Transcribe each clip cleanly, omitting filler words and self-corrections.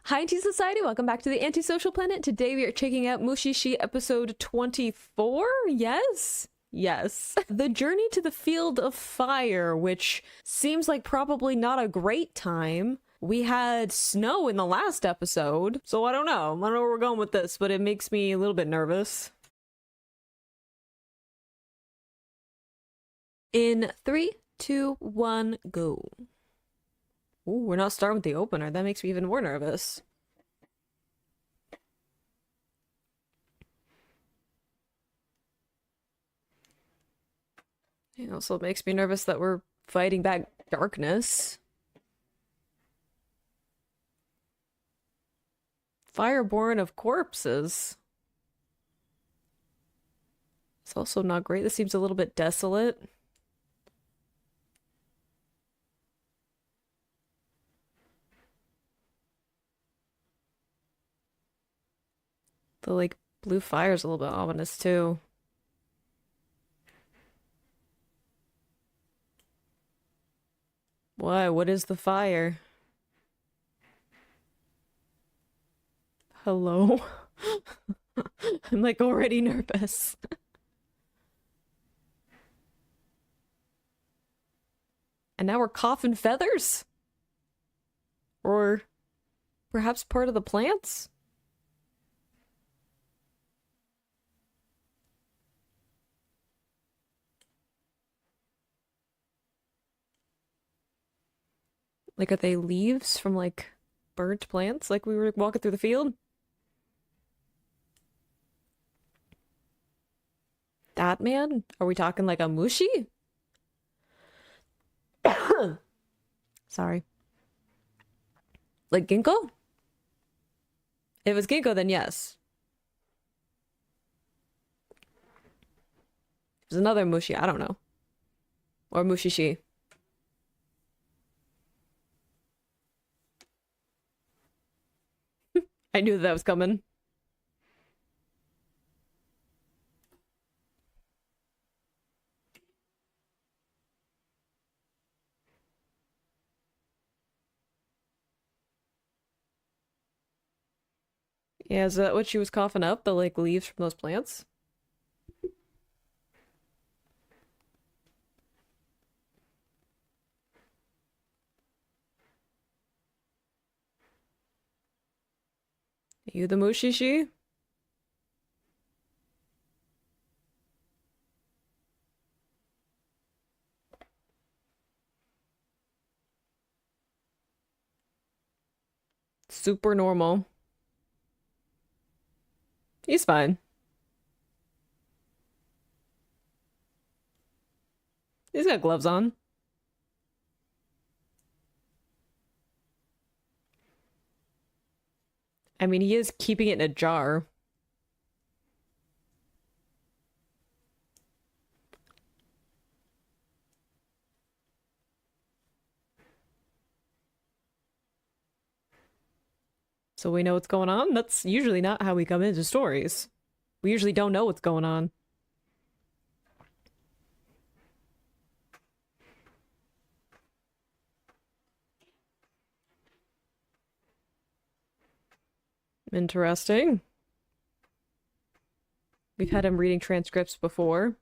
Hi, Anti-Society! Welcome back to the Antisocial Planet. Today we are checking out Mushi-Shi episode 24? Yes? Yes. The journey to the field of fire, which seems like probably not a great time. We had snow in the last episode, so I don't know. I don't know where we're going with this, but it makes me a little bit nervous. In 3, 2, 1, go. Ooh, we're not starting with the opener. That makes me even more nervous. It also makes me nervous that we're fighting back darkness. Fireborn of corpses. It's also not great. This seems a little bit desolate. The, like, blue fire's a little bit ominous, too. Why? What is the fire? Hello? I'm, like, already nervous. And now we're coughing feathers? Or perhaps part of the plants? Like, are they leaves from, like, burnt plants? Like we were walking through the field? That man? Are we talking like a mushi? Sorry. Like Ginko? If it's Ginko, then yes. If it's another mushi, I don't know. Or Mushi-Shi. I knew that was coming. Yeah, is that what she was coughing up? The, like, leaves from those plants? You the Mushi-Shi? Super normal. He's fine. He's got gloves on. I mean, he is keeping it in a jar. So we know what's going on? That's usually not how we come into stories. We usually don't know what's going on. Interesting. We've had him reading transcripts before.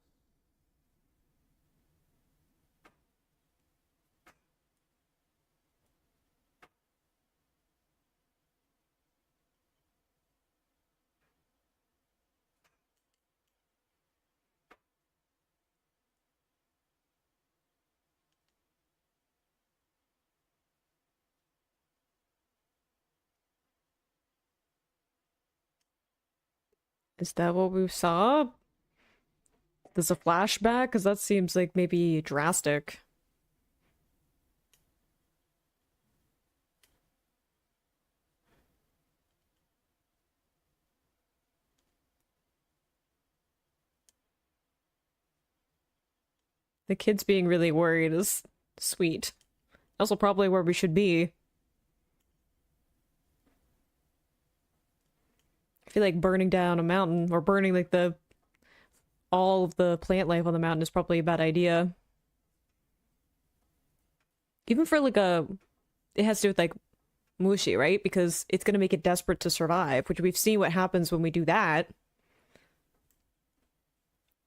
Is that what we saw? There's a flashback? Because that seems like maybe drastic. The kids being really worried is sweet. Also probably where we should be. I feel like burning down a mountain, or burning like all of the plant life on the mountain is probably a bad idea. Even for like it has to do with like Mushi, right? Because it's gonna make it desperate to survive, which we've seen what happens when we do that.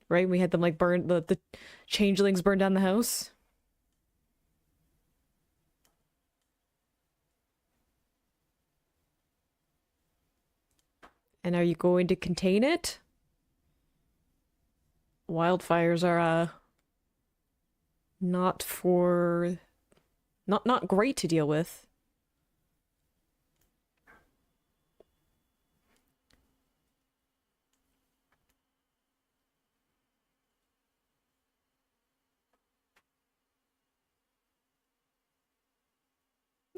Right? We had them like burn the changelings burn down the house. And are you going to contain it? Wildfires are not for not great to deal with.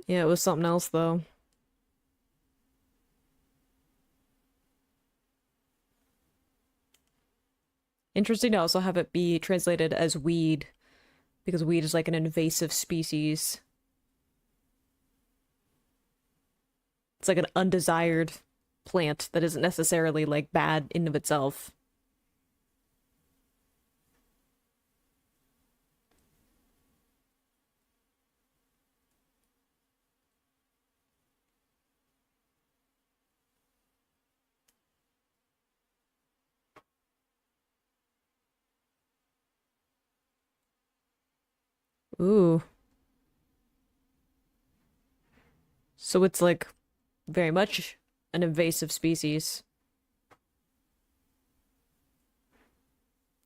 Yeah, it was something else though. Interesting to also have it be translated as weed, because weed is like an invasive species. It's like an undesired plant that isn't necessarily like bad in of itself. Ooh. So it's like very much an invasive species.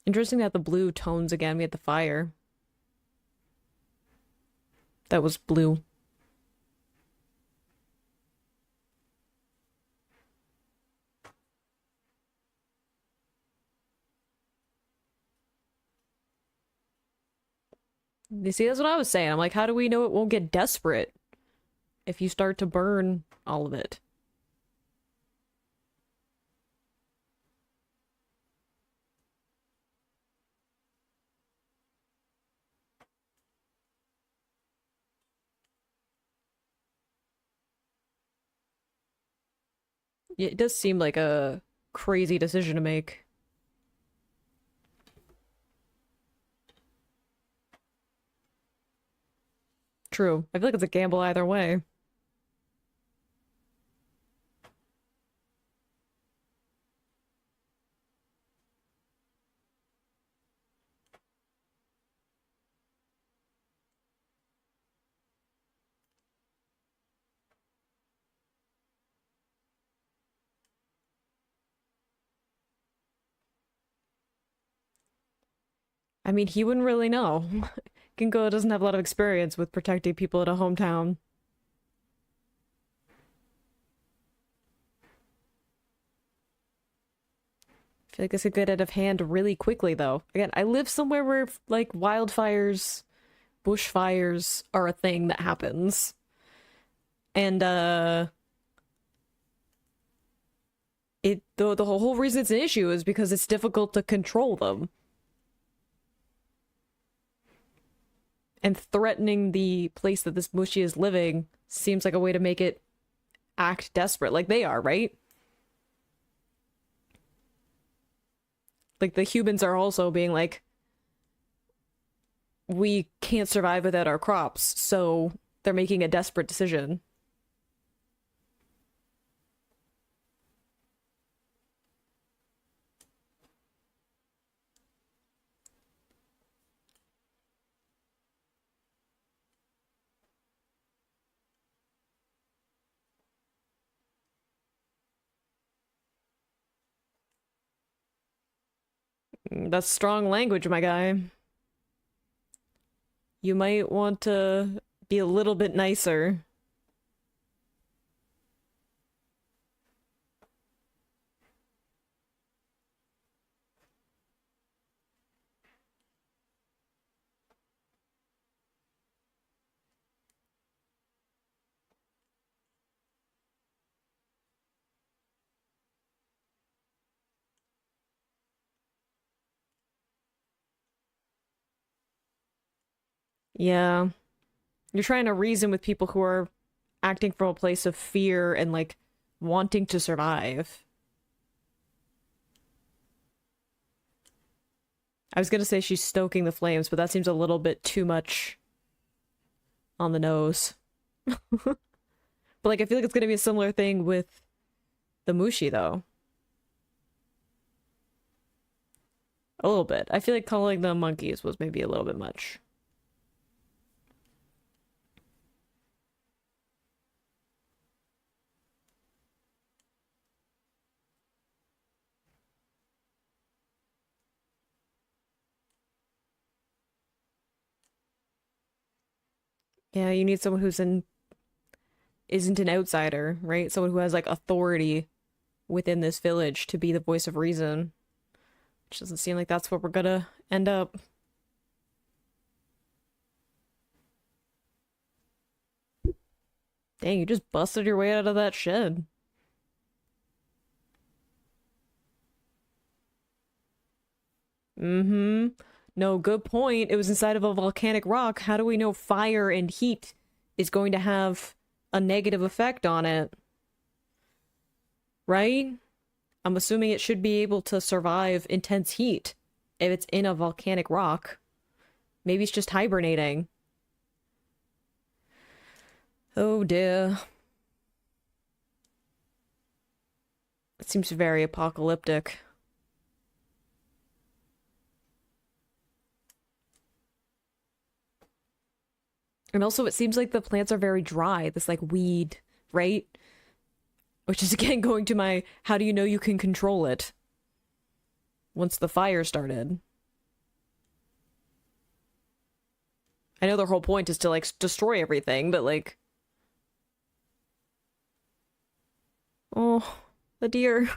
Interesting that the blue tones again. We had the fire. That was blue. You see, that's what I was saying. I'm like, how do we know it won't get desperate if you start to burn all of it? It does seem like a crazy decision to make. True. I feel like it's a gamble either way. I mean, he wouldn't really know. Ginko doesn't have a lot of experience with protecting people in a hometown. I feel like this could get out of hand really quickly, though. Again, I live somewhere where, like, wildfires, bushfires are a thing that happens. And, the whole reason it's an issue is because it's difficult to control them. And threatening the place that this Mushi is living seems like a way to make it act desperate, like they are, right? Like, the humans are also being like, we can't survive without our crops, so they're making a desperate decision. That's strong language, my guy. You might want to be a little bit nicer. Yeah. You're trying to reason with people who are acting from a place of fear and, like, wanting to survive. I was gonna say she's stoking the flames, but that seems a little bit too much on the nose. But like I feel like it's gonna be a similar thing with the Mushi though. A little bit. I feel like calling them monkeys was maybe a little bit much. Yeah, you need someone who's an isn't an outsider, right? Someone who has like authority within this village to be the voice of reason. Which doesn't seem like that's where we're gonna end up. Dang, you just busted your way out of that shed. Mm-hmm. No, good point. It was inside of a volcanic rock. How do we know fire and heat is going to have a negative effect on it? Right? I'm assuming it should be able to survive intense heat if it's in a volcanic rock. Maybe it's just hibernating. Oh dear. It seems very apocalyptic. And also, it seems like the plants are very dry. This, like, weed, right? Which is, again, going to my, how do you know you can control it? Once the fire started. I know their whole point is to, like, destroy everything, but, like... Oh, the deer.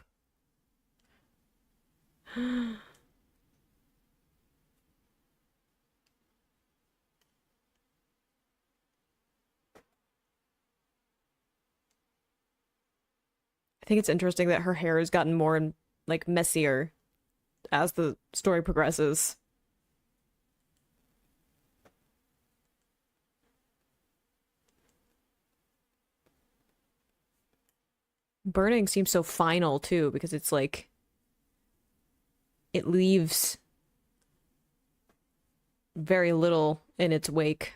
I think it's interesting that her hair has gotten more, like, messier as the story progresses. Burning seems so final, too, because it's like... It leaves very little in its wake.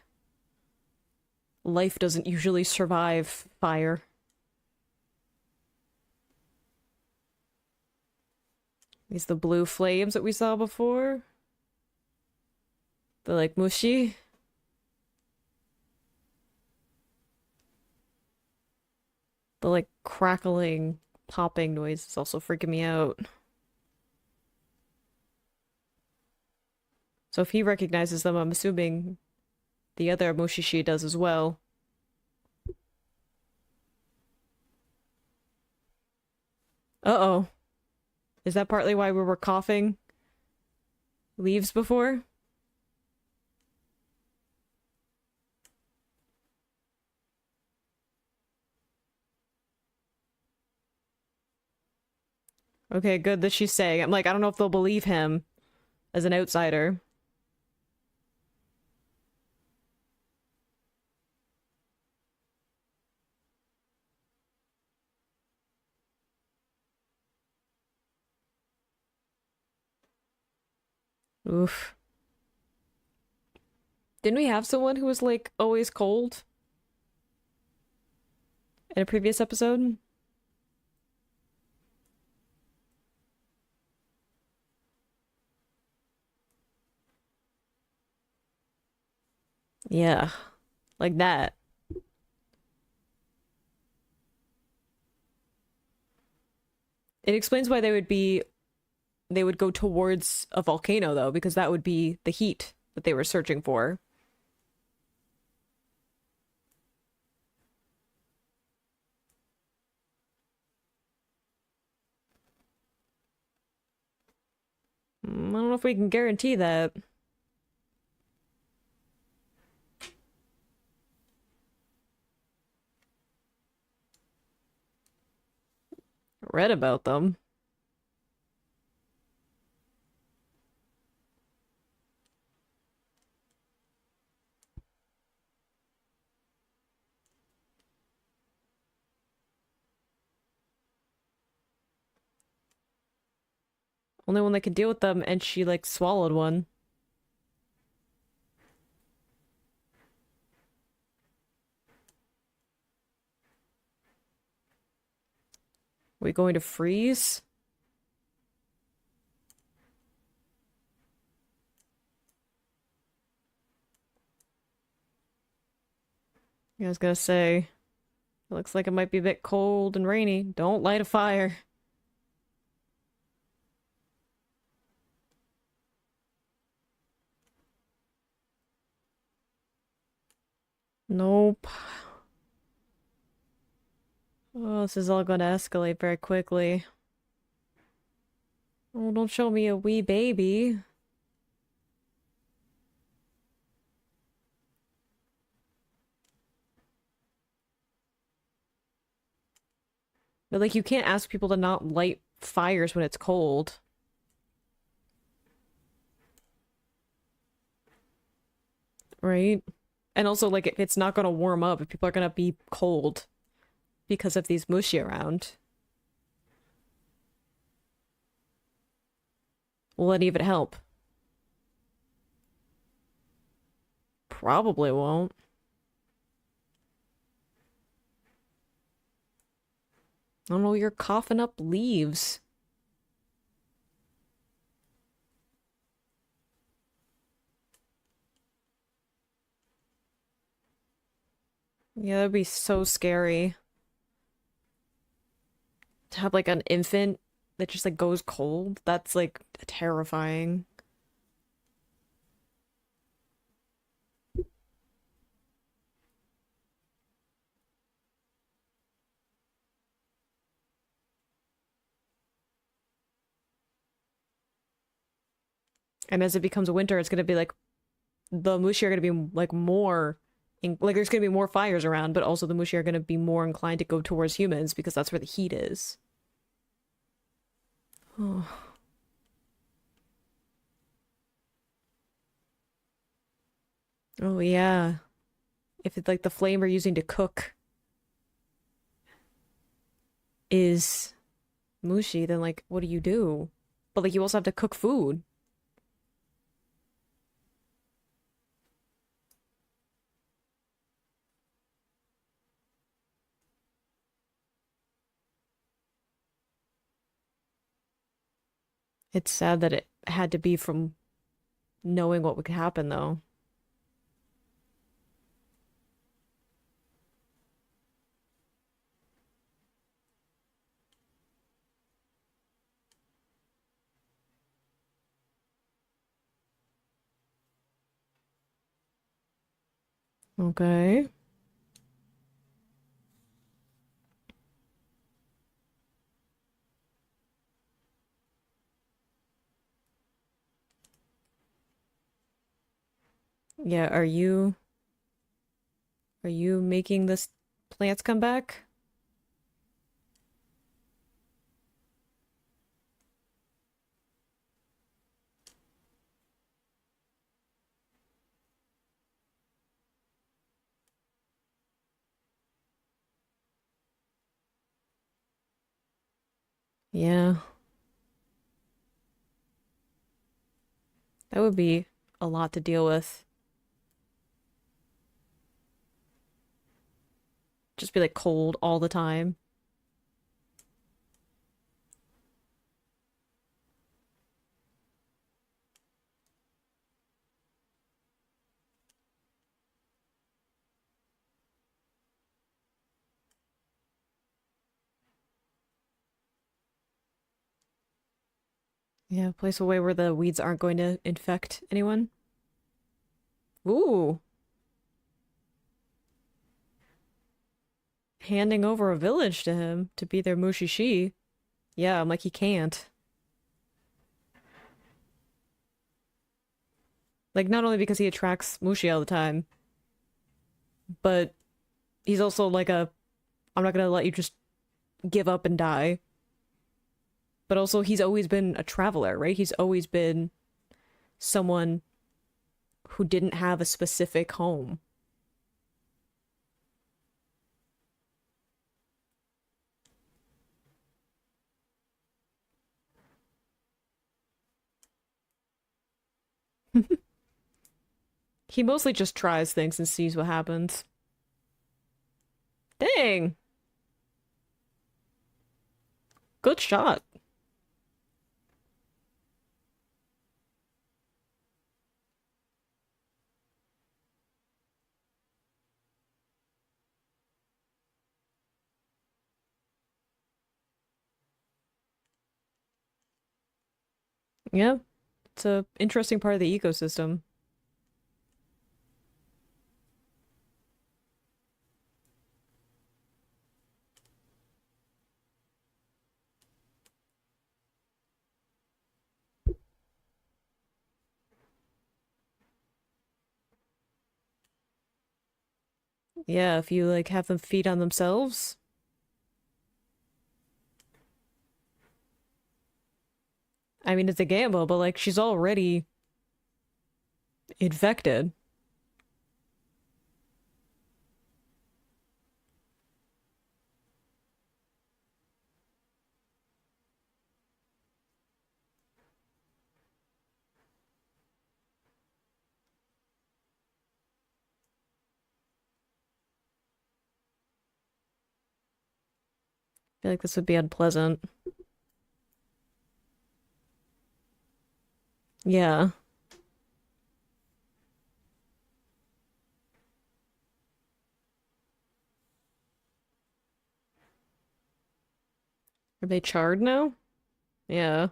Life doesn't usually survive fire. These the blue flames that we saw before. The like mushi. The like crackling, popping noise is also freaking me out. So if he recognizes them, I'm assuming the other Mushi-Shi does as well. Uh-oh. Is that partly why we were coughing leaves before? Okay, good that she's saying. I'm like, I don't know if they'll believe him as an outsider. Oof. Didn't we have someone who was like always cold in a previous episode? Yeah, like that. It explains why they would go towards a volcano though, because that would be the heat that they were searching for. I don't know if we can guarantee that. Read about them. Only one that could deal with them, and she like swallowed one. We going to freeze? I was gonna say, it looks like it might be a bit cold and rainy. Don't light a fire. Nope. Oh, this is all gonna escalate very quickly. Oh, don't show me a wee baby. But, like, you can't ask people to not light fires when it's cold. Right? And also, like, if it's not gonna warm up, if people are gonna be cold because of these mushi around, will any of it help? Probably won't. I don't know, you're coughing up leaves. Yeah, that'd be so scary. To have, like, an infant that just, like, goes cold. That's, like, terrifying. And as it becomes winter, it's gonna be, like, the mushi are gonna be, like, more... like, there's gonna be more fires around, but also the mushi are gonna be more inclined to go towards humans because that's where the heat is. Oh. Oh, yeah. If it's, like, the flame we're using to cook is mushi, then, like, what do you do? But, like, you also have to cook food. It's sad that it had to be from knowing what would happen, though. Okay. Yeah, are you making this plants come back? Yeah. That would be a lot to deal with. Just be like cold all the time. Yeah, place away where the weeds aren't going to infect anyone. Ooh, handing over a village to him to be their Mushi-Shi. Yeah, I'm like, he can't. Like, not only because he attracts Mushi all the time, but he's also like I'm not gonna let you just give up and die. But also, he's always been a traveler, right? He's always been someone who didn't have a specific home. He mostly just tries things and sees what happens. Dang! Good shot. Yeah, it's a interesting part of the ecosystem. Yeah, if you like have them feed on themselves. I mean, it's a gamble, but like she's already infected. I feel like this would be unpleasant. Yeah. Are they charred now? Yeah.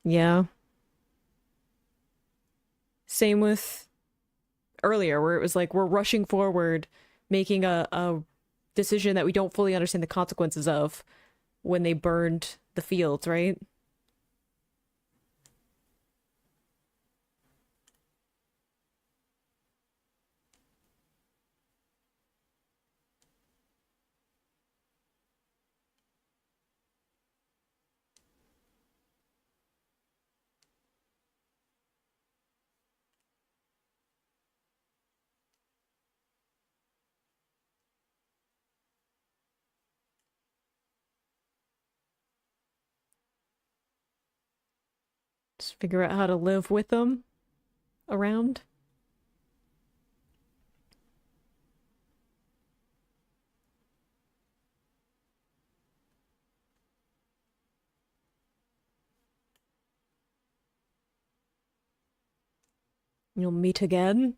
Yeah. Same with earlier, where it was like we're rushing forward, making a decision that we don't fully understand the consequences of when they burned the fields, right? Just figure out how to live with them around. You'll meet again.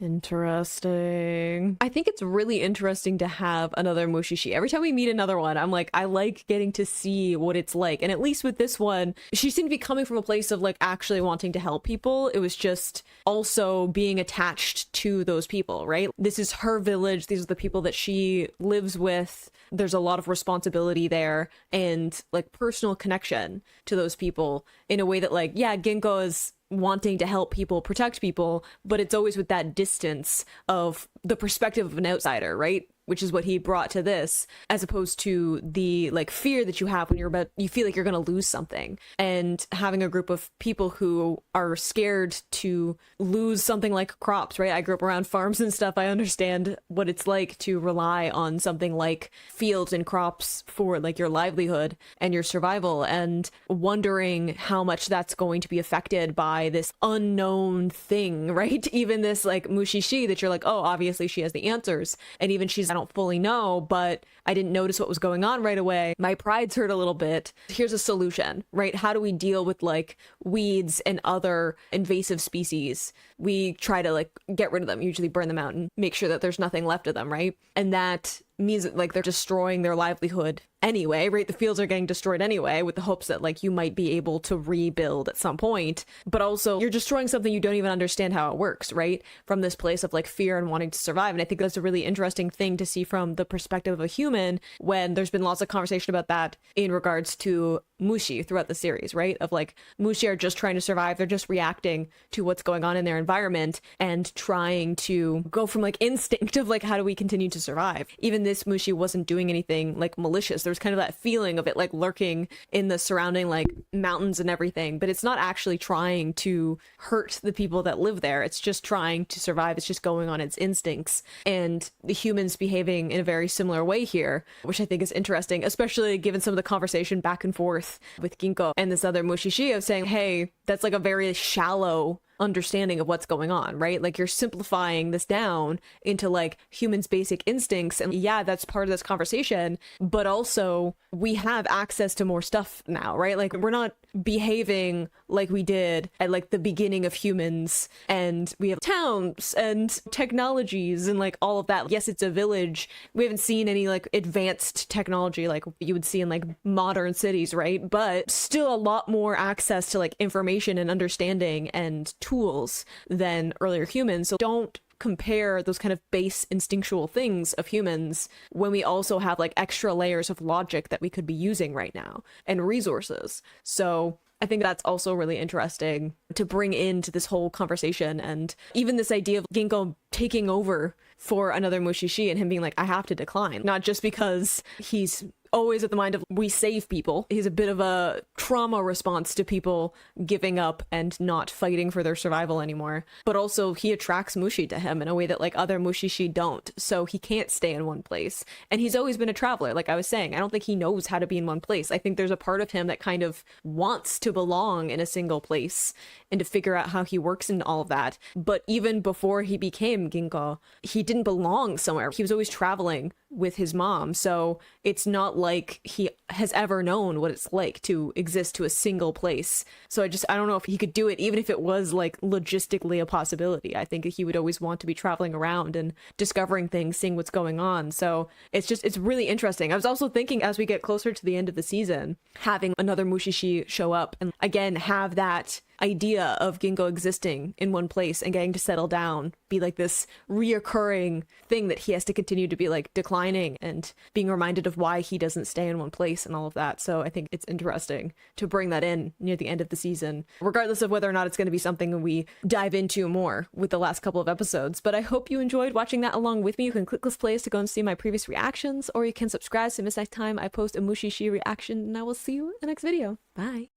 Interesting. I think it's really interesting to have another Mushi-Shi. Every time we meet another one, I'm like, I like getting to see what it's like. And at least with this one, she seemed to be coming from a place of like actually wanting to help people. It was just also being attached to those people, right? This is her village. These are the people that she lives with. There's a lot of responsibility there and like personal connection to those people in a way that like, yeah, Ginko is wanting to help people, protect people, but it's always with that distance of the perspective of an outsider, right? Which is what he brought to this, as opposed to the like fear that you have when you feel like you're going to lose something. And having a group of people who are scared to lose something like crops, right? I grew up around farms and stuff. I understand what it's like to rely on something like fields and crops for like your livelihood and your survival, and wondering how much that's going to be affected by this unknown thing, right? Even this like Mushi-Shi that you're like, oh, obviously she has the answers. And even she's, I don't fully know, but I didn't notice what was going on right away. My pride's hurt a little bit. Here's a solution, right? How do we deal with like weeds and other invasive species? We try to like get rid of them, usually burn them out and make sure that there's nothing left of them, right? And that means that like they're destroying their livelihood anyway, right? The fields are getting destroyed anyway with the hopes that like you might be able to rebuild at some point, but also you're destroying something you don't even understand how it works, right? From this place of like fear and wanting to survive. And I think that's a really interesting thing to see from the perspective of a human, when there's been lots of conversation about that in regards to Mushi throughout the series, right? Of like Mushi are just trying to survive. They're just reacting to what's going on in their environment and trying to go from like instinct of like, how do we continue to survive? Even this Mushi wasn't doing anything like malicious. There there's kind of that feeling of it like lurking in the surrounding like mountains and everything, but it's not actually trying to hurt the people that live there. It's just trying to survive. It's just going on its instincts, and the humans behaving in a very similar way here, which I think is interesting, especially given some of the conversation back and forth with Ginko and this other Mushi-Shi of saying, hey, that's like a very shallow understanding of what's going on, right? Like you're simplifying this down into like humans' basic instincts, and yeah, that's part of this conversation, but also we have access to more stuff now, right? Like we're not behaving like we did at like the beginning of humans, and we have towns and technologies and like all of that. Yes, it's a village. We haven't seen any like advanced technology like you would see in like modern cities, right? But still a lot more access to like information and understanding and tools than earlier humans. So don't compare those kind of base instinctual things of humans when we also have like extra layers of logic that we could be using right now and resources. So I think that's also really interesting to bring into this whole conversation, and even this idea of Ginko taking over for another Mushi-Shi and him being like, I have to decline, not just because he's always at the mind of we save people. He's a bit of a trauma response to people giving up and not fighting for their survival anymore, but also he attracts Mushi to him in a way that like other Mushi-Shi don't, so he can't stay in one place. And he's always been a traveler, like I was saying. I don't think he knows how to be in one place. I think there's a part of him that kind of wants to belong in a single place and to figure out how he works in all of that. But even before he became Ginko, he didn't belong somewhere. He was always traveling with his mom, so it's not like he has ever known what it's like to exist to a single place. So I don't know if he could do it, even if it was like logistically a possibility. I think he would always want to be traveling around and discovering things, seeing what's going on. So it's really interesting. I was also thinking, as we get closer to the end of the season, having another Mushi-Shi show up and again have that idea of Ginko existing in one place and getting to settle down be like this reoccurring thing that he has to continue to be like declining, and being reminded of why he doesn't stay in one place and all of that. So I think it's interesting to bring that in near the end of the season, regardless of whether or not it's going to be something we dive into more with the last couple of episodes. But I hope you enjoyed watching that along with me. You can click this playlist to go and see my previous reactions, or you can subscribe so you miss next time I post a Mushi-Shi reaction, and I will see you in the next video. Bye.